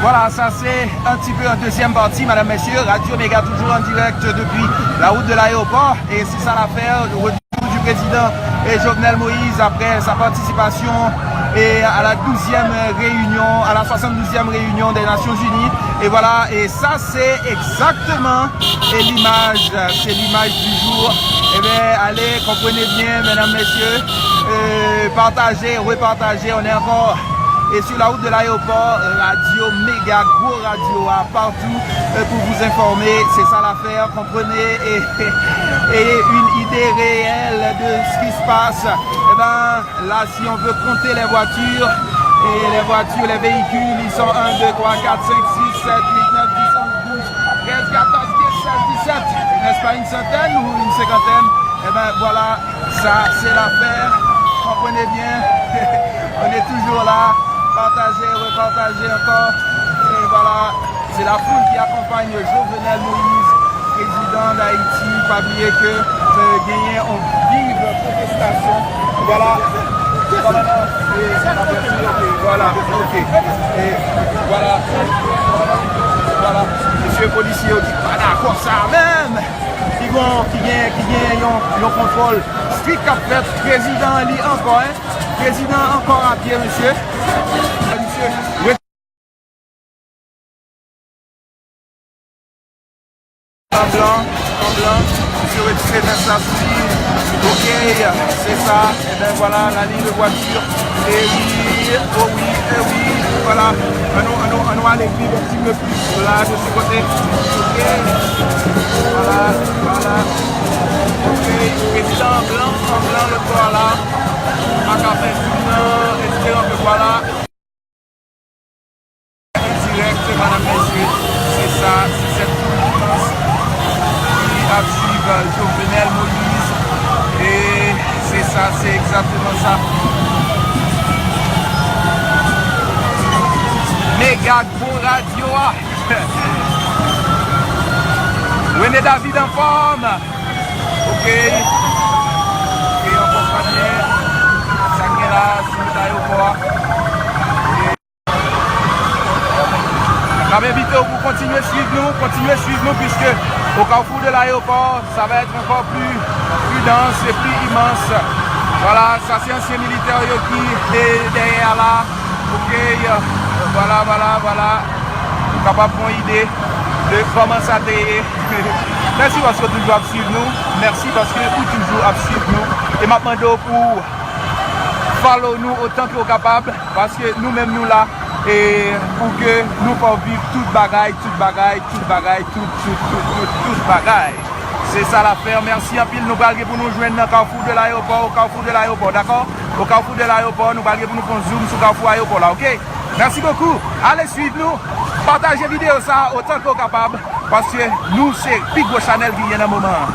Voilà, ça c'est un petit peu en deuxième partie, mesdames, messieurs. Radio Méga toujours en direct depuis la route de l'aéroport. Et c'est ça l'affaire, le retour du président et Jovenel Moïse après sa participation et à la 12e réunion, à la 72e réunion des Nations Unies. Et voilà, et ça c'est exactement l'image, c'est l'image du jour. Eh bien, allez, comprenez bien, mesdames, messieurs, partagez, repartagez, on est encore et sur la route de l'aéroport, radio, méga, gros radio, partout pour vous informer, c'est ça l'affaire, comprenez, et une idée réelle de ce qui se passe. Et ben là, si on veut compter les voitures, et les voitures, les véhicules, ils sont 1, 2, 3, 4, 5, 6, 7, 8, 9, 10, 11, 12, 13, 14, 15, 16, 17, n'est-ce pas une centaine ou une cinquantaine? Et ben voilà, ça c'est l'affaire, comprenez bien, on est toujours là. Partagez, repartagez encore. Et voilà, c'est la foule qui accompagne Jovenel Moïse, président d'Haïti. Pas oublier que gagné en vive protestation. Voilà. Voilà, ok. Et voilà. Voilà. Monsieur le policier dit pas d'accord ça même. Qui gagne un contrôle strict qu'a fait président lui encore, hein? Président encore à pied, monsieur. Monsieur. En blanc, monsieur retiré vers sa suite. Ok, c'est ça. Et bien voilà, la ligne de voiture. Et oui, oh oui, et oui. Voilà, on va l'écrire un petit peu plus. Là, de ce côté. Ok. Voilà. Ok, président en blanc, le corps là. À café, espérant que voilà. Direct, madame, messieurs. C'est ça, c'est cette immense qui active Jovenel Moïse. Et c'est ça, c'est exactement ça. Méga gros radio. René David en forme. Ok, on comprend bien. Ça qui est là, sur l'aéroport. Je vais inviter vous continuer à suivre nous, puisque au carrefour de l'aéroport, ça va être encore plus dense et plus immense. Voilà, ça c'est ancien militaire qui est derrière là. Ok, voilà. Vous capable de prendre une idée de comment ça est. Merci parce que vous toujours suivre nous. Merci parce que vous toujours suivre nous. Et maintenant pour follow nous autant que vous capable, parce que nous-mêmes nous là. Et pour que nous puissions vivre toute bagaille. C'est ça l'affaire. Merci en pile. Nous allons pour nous joindre dans le carrefour de l'aéroport, d'accord? Au carrefour de l'aéroport, nous allons pour nous prendre zoom sur le carrefour de l'aéroport là, ok? Merci beaucoup. Allez suivre nous. Partagez la vidéo ça autant que vous capable. Parce que nous, c'est Pico Chanel qui vient dans le moment.